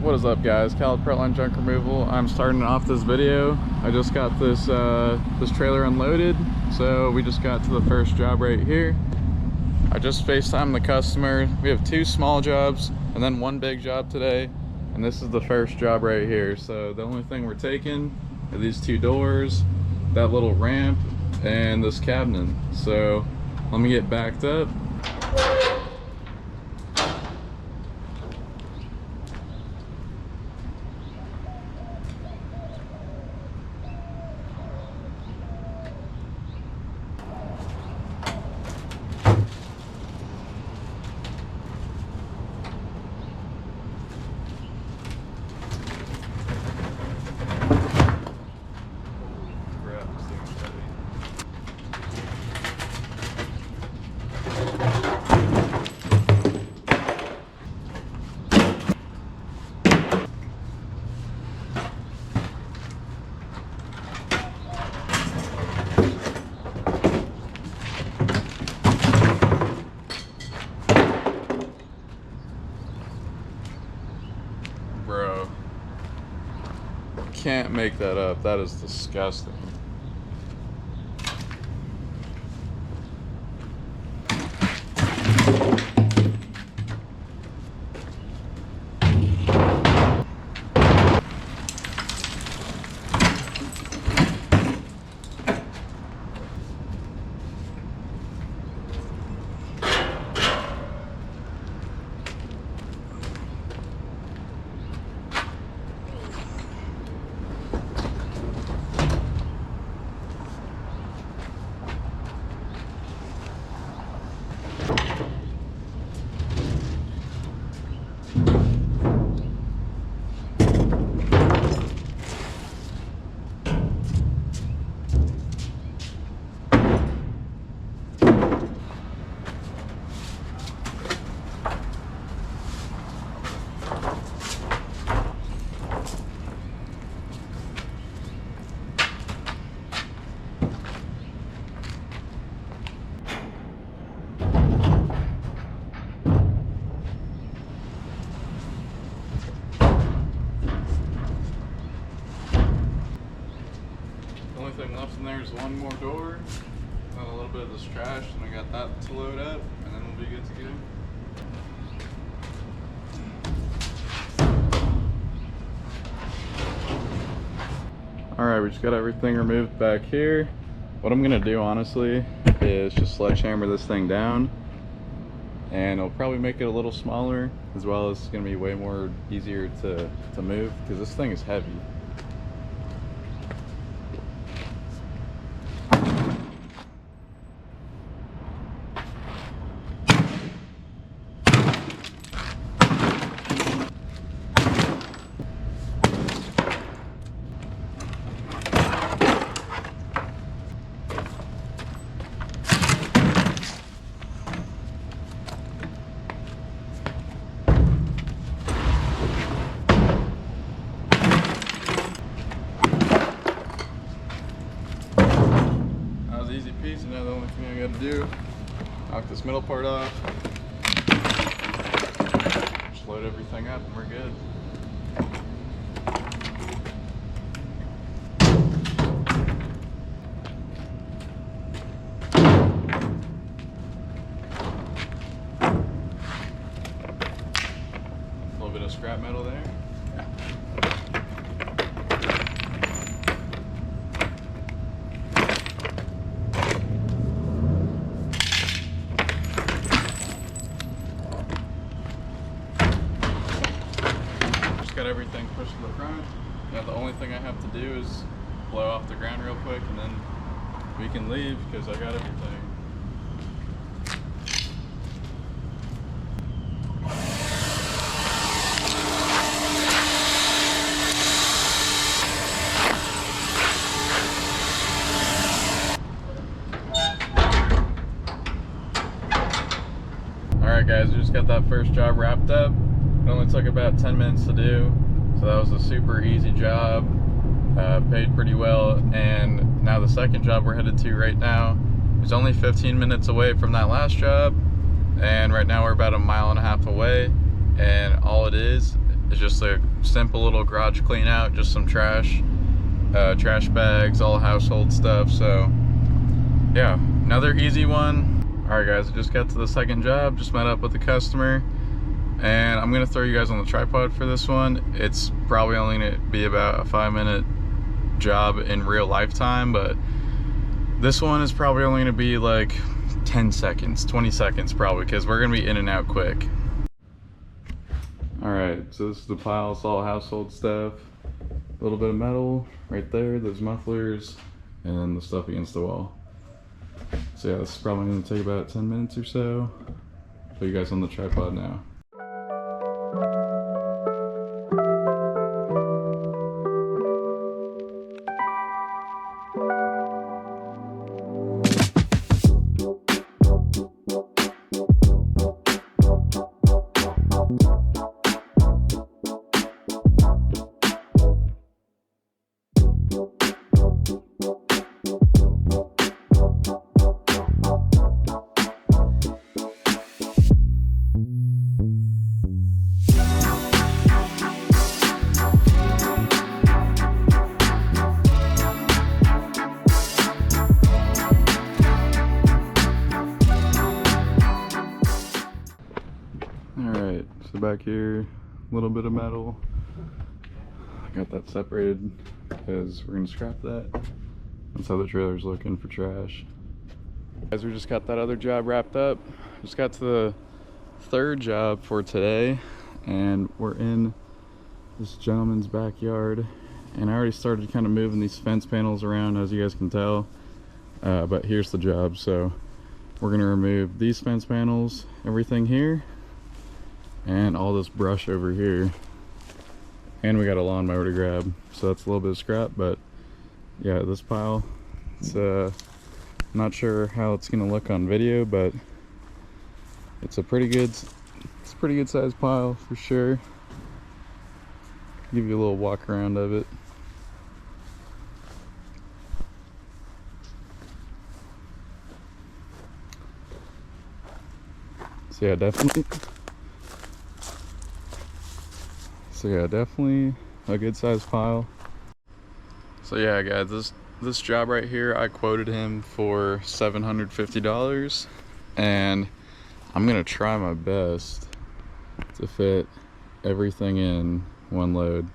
What is up, guys? Khaled Line Junk Removal. I'm starting off this video. I just got this this trailer unloaded, so we just got to the first job right here. I just FaceTimed the customer. We have 2 small jobs and then 1 big job today, and this is the first job right here. So the only thing we're taking are these 2 doors, that little ramp, and this cabinet. So let me get backed up. Bro, can't make that up. That is disgusting. The only thing left in there is 1 more door, and a little bit of this trash, and I got that to load up, and then we'll be good to go. Alright, we just got everything removed back here. What I'm gonna do, honestly, is just sledgehammer this thing down, and it'll probably make it a little smaller, as well as it's gonna be way more easier to move, because this thing is heavy. Easy piece, and now the only thing I gotta do, knock this middle part off, just load everything up, and we're good. A little bit of scrap metal there. Got everything pushed to the front. Now the only thing I have to do is blow off the ground real quick, and then we can leave because I got everything. Alright guys, we just got that first job wrapped up. It only took about 10 minutes to do, so that was a super easy job. Paid pretty well, and now the second job we're headed to right now is only 15 minutes away from that last job, and right now we're about 1.5 miles away, and all it is It's just a simple little garage clean out, just some trash bags, all household stuff. So yeah, another easy one. All right guys, I just got to the second job, just met up with the customer, and I'm gonna throw you guys on the tripod for this one. It's probably only gonna be about a 5-minute job in real lifetime, but this one is probably only gonna be like 10 seconds, 20 seconds probably, because we're gonna be in and out quick. All right, so this is the pile. It's all household stuff. A little bit of metal right there, those mufflers, and then the stuff against the wall. So yeah, this is probably gonna take about 10 minutes or so. Put you guys on the tripod now. Alright, so back here, a little bit of metal. I got that separated because we're going to scrap that. That's how the trailer's looking for trash. Guys, we just got that other job wrapped up. Just got to the third job for today, and we're in this gentleman's backyard. And I already started kind of moving these fence panels around, as you guys can tell. But here's the job. So we're going to remove these fence panels, everything here, and all this brush over here, and we got a lawnmower to grab, so that's a little bit of scrap. But yeah, this pile, it's not sure how it's gonna look on video, but it's a pretty good sized pile for sure. Give you a little walk around of it. So yeah, definitely a good sized pile. So yeah guys, this job right here, I quoted him for $750, and I'm gonna try my best to fit everything in one load.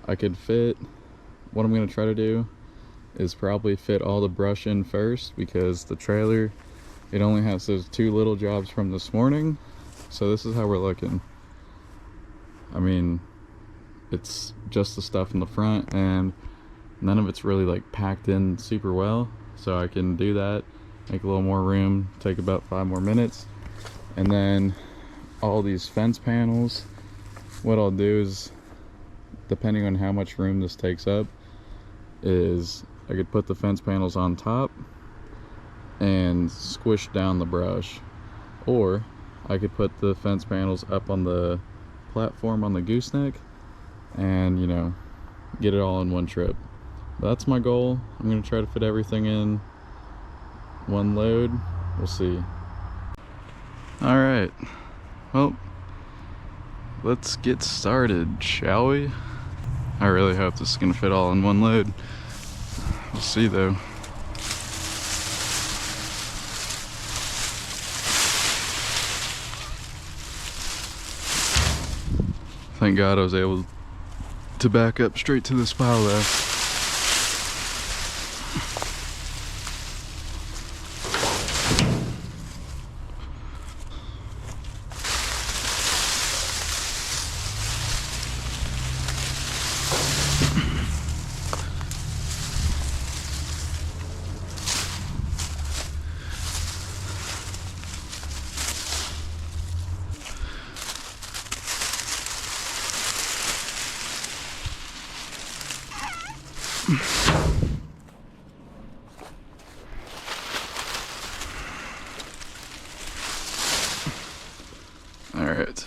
What I'm gonna try to do is probably fit all the brush in first, because the trailer, it only has those 2 little jobs from this morning. So this is how we're looking. I mean, it's just the stuff in the front, and none of it's really like packed in super well. So I can do that, make a little more room, take about 5 more minutes. And then all these fence panels, what I'll do is, depending on how much room this takes up, is I could put the fence panels on top and squish down the brush, or I could put the fence panels up on the platform on the gooseneck and, you know, get it all in one trip. But that's my goal. I'm gonna try to fit everything in one load. We'll see. All right, well, let's get started, shall we? I really hope this is gonna fit all in one load. We'll see though. Thank God I was able to back up straight to this pile though. All right.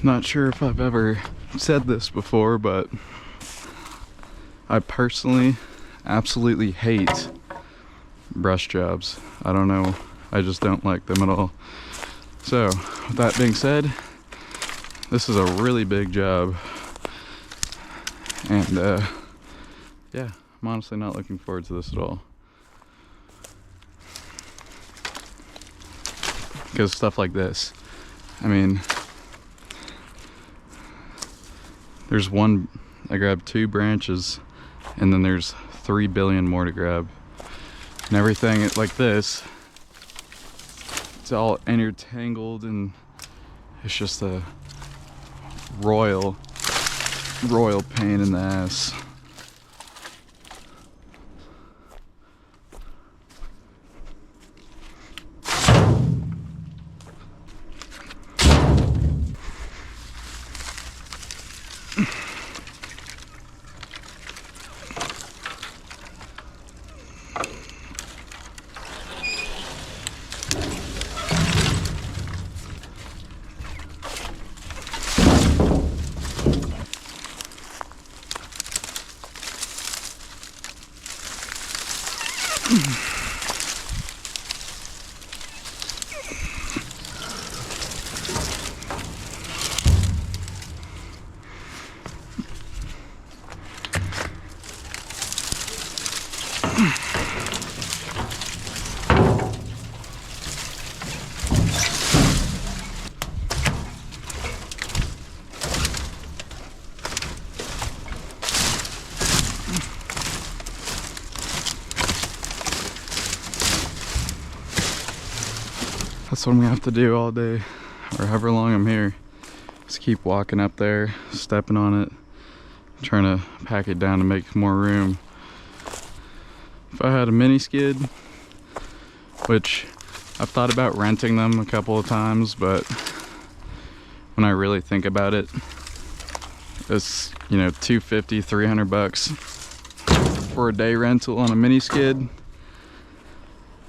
Not sure if I've ever said this before, but I personally absolutely hate brush jobs. I don't know, I just don't like them at all. So with that being said, this is a really big job, and yeah, I'm honestly not looking forward to this at all, because stuff like this, I mean, there's one, I grabbed 2 branches, and then there's 3 billion more to grab, and everything like this, it's all intertangled, and it's just a royal pain in the ass. That's what I'm gonna have to do all day, or however long I'm here. Just keep walking up there, stepping on it, trying to pack it down to make more room. If I had a mini skid, which I've thought about renting them a couple of times, but when I really think about it, it's, you know, $250, $300 for a day rental on a mini skid.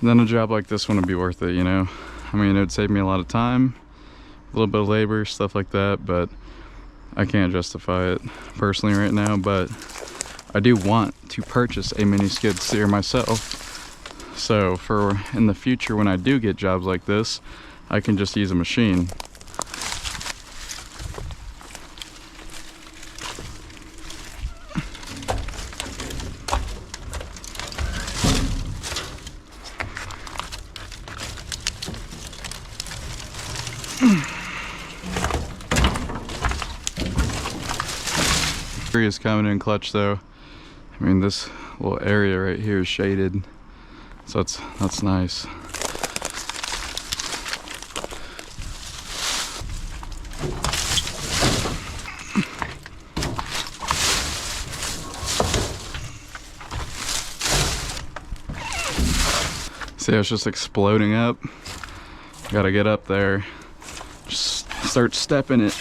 Then a job like this one would be worth it, you know. I mean, it would save me a lot of time, a little bit of labor, stuff like that, but I can't justify it personally right now. But I do want to purchase a mini skid steer myself, so for in the future when I do get jobs like this, I can just use a machine. Tree is coming in clutch though. I mean, this little area right here is shaded, so that's nice. See how it's just exploding up? Gotta get up there, just start stepping it.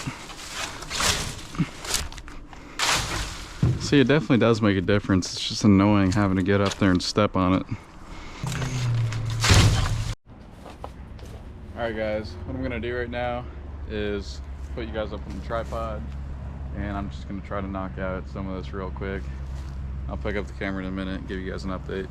See, it definitely does make a difference. It's just annoying having to get up there and step on it. Alright guys, what I'm gonna do right now is put you guys up on the tripod, and I'm just gonna try to knock out some of this real quick. I'll pick up the camera in a minute and give you guys an update.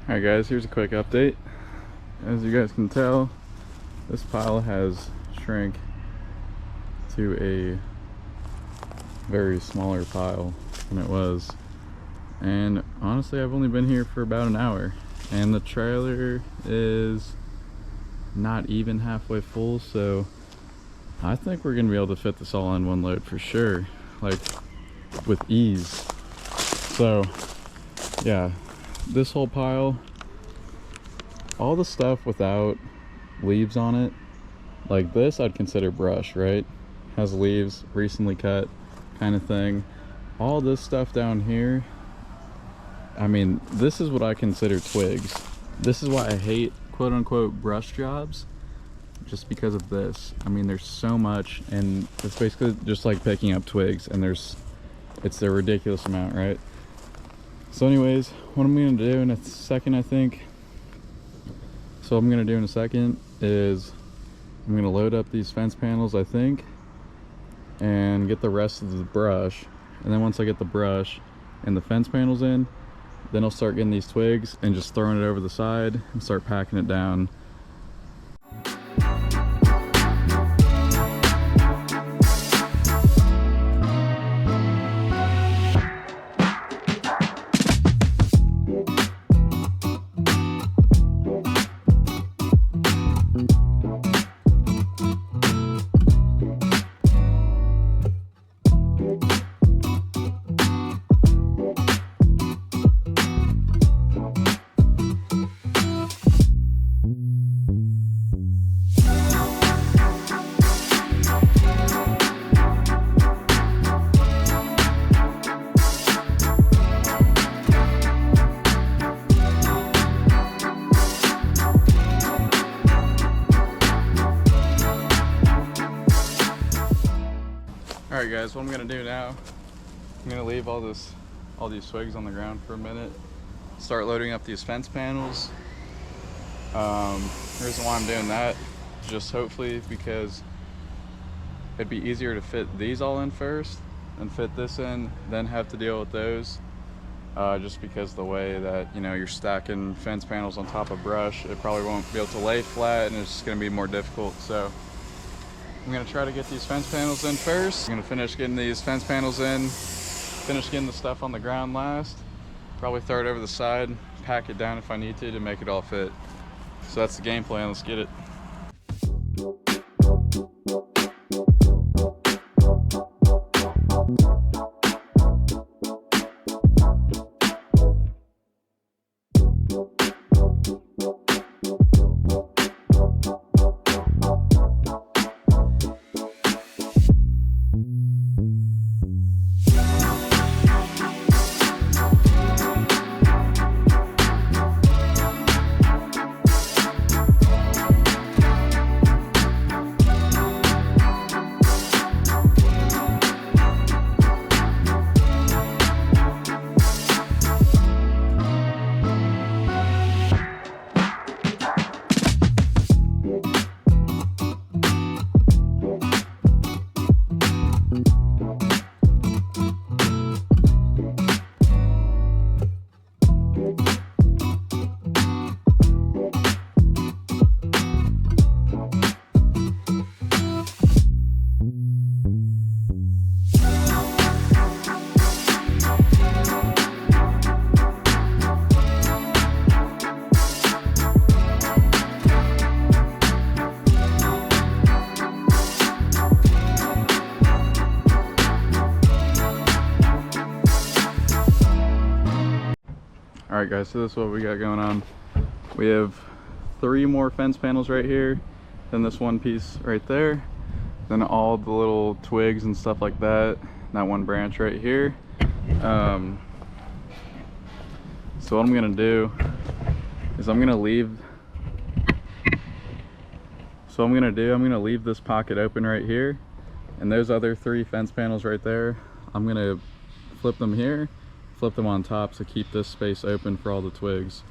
Alright guys, here's a quick update. As you guys can tell, this pile has shrank to a very smaller pile than it was. And honestly, I've only been here for about an hour, and the trailer is not even halfway full, so I think we're gonna be able to fit this all in one load for sure, like with ease. So yeah, this whole pile, all the stuff without leaves on it, like this I'd consider brush, right? Has leaves, recently cut kind of thing. All this stuff down here, I mean, this is what I consider twigs. This is why I hate quote-unquote brush jobs, just because of this. I mean, there's so much, and it's basically just like picking up twigs, and it's a ridiculous amount, right? So anyways, what I'm gonna do in a second, I think, so what I'm gonna do in a second is I'm gonna load up these fence panels, I think, and get the rest of the brush. And then once I get the brush and the fence panels in, then I'll start getting these twigs and just throwing it over the side and start packing it down. Alright guys, what I'm gonna do now, I'm gonna leave all these twigs on the ground for a minute, start loading up these fence panels. The reason why I'm doing that is just hopefully because it'd be easier to fit these all in first and fit this in, then have to deal with those. Just because the way that, you know, you're stacking fence panels on top of brush, it probably won't be able to lay flat, and it's just gonna be more difficult. So I'm gonna try to get these fence panels in first. I'm gonna finish getting these fence panels in, finish getting the stuff on the ground last, probably throw it over the side, pack it down if I need to make it all fit. So that's the game plan, let's get it. Alright guys, so this is what we got going on. We have 3 more fence panels right here, then this one piece right there, then all the little twigs and stuff like that, that one branch right here. So what I'm gonna do is I'm gonna leave this pocket open right here, and those other 3 fence panels right there, I'm gonna flip them here, flip them on top to keep this space open for all the twigs.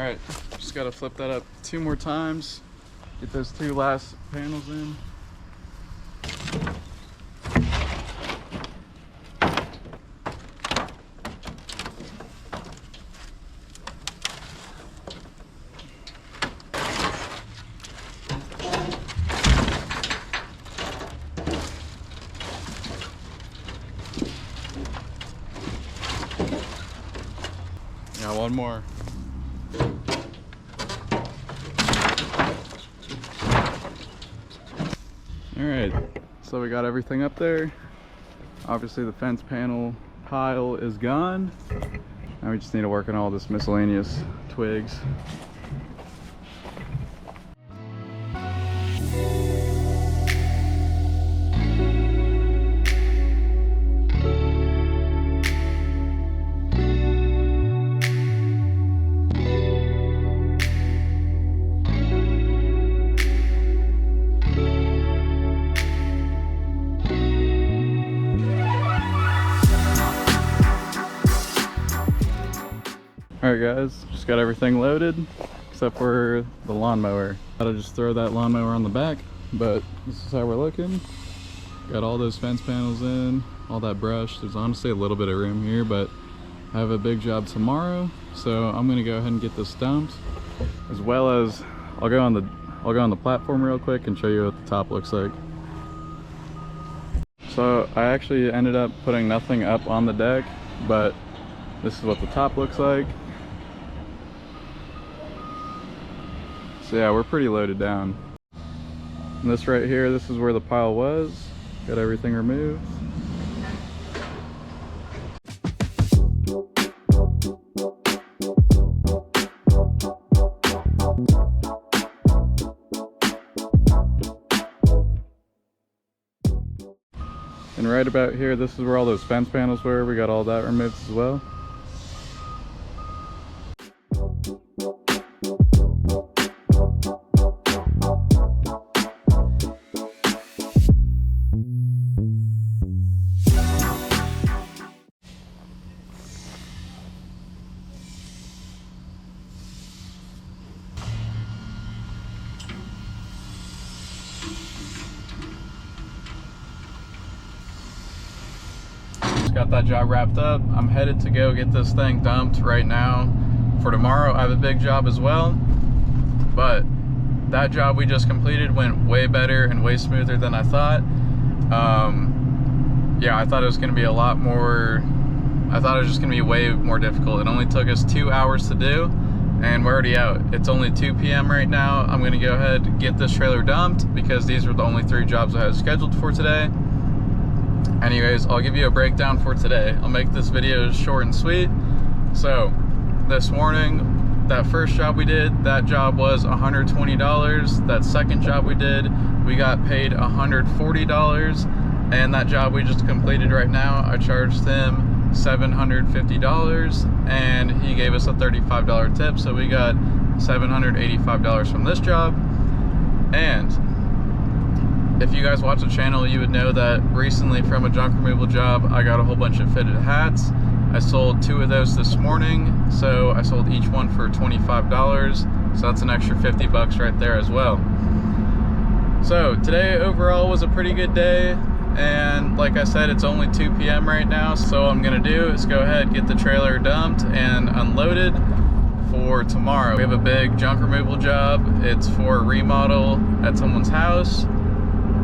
right, just gotta flip that up 2 more times, get those 2 last panels in. Got 1 more. Alright, so we got everything up there. Obviously the fence panel pile is gone. Now we just need to work on all this miscellaneous twigs. Alright guys, just got everything loaded except for the lawnmower. Gotta just throw that lawnmower on the back, but this is how we're looking. Got all those fence panels in, all that brush. There's honestly a little bit of room here, but I have a big job tomorrow, so I'm gonna go ahead and get this dumped. As well as I'll go on the platform real quick and show you what the top looks like. So I actually ended up putting nothing up on the deck, but this is what the top looks like. So yeah, we're pretty loaded down. And this right here, this is where the pile was. Got everything removed. And right about here, this is where all those fence panels were. We got all that removed as well. Got that job wrapped up. I'm headed to go get this thing dumped right now. For tomorrow, I have a big job as well, but that job we just completed went way better and way smoother than I thought. Yeah, I thought it was going to be a lot more, I thought it was just going to be way more difficult. It only took us 2 hours to do, and we're already out. It's only 2 p.m. right now. I'm going to go ahead and get this trailer dumped because these were the only 3 jobs I had scheduled for today. Anyways, I'll give you a breakdown for today. I'll make this video short and sweet. So, this morning, that first job we did, that job was $120. That second job we did, we got paid $140. And that job we just completed right now, I charged him $750, and he gave us a $35 tip, so we got $785 from this job. And if you guys watch the channel, you would know that recently from a junk removal job, I got a whole bunch of fitted hats. I sold 2 of those this morning, so I sold each one for $25, so that's an extra 50 bucks right there as well. So today overall was a pretty good day, and like I said, it's only 2 p.m. right now, so what I'm gonna do is go ahead, get the trailer dumped and unloaded for tomorrow. We have a big junk removal job. It's for a remodel at someone's house.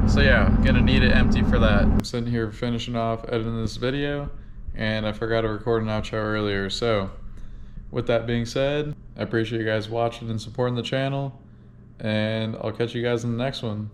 So yeah, gonna need it empty for that. I'm sitting here finishing off editing this video, and I forgot to record an outro earlier. So with that being said, I appreciate you guys watching and supporting the channel, and I'll catch you guys in the next one.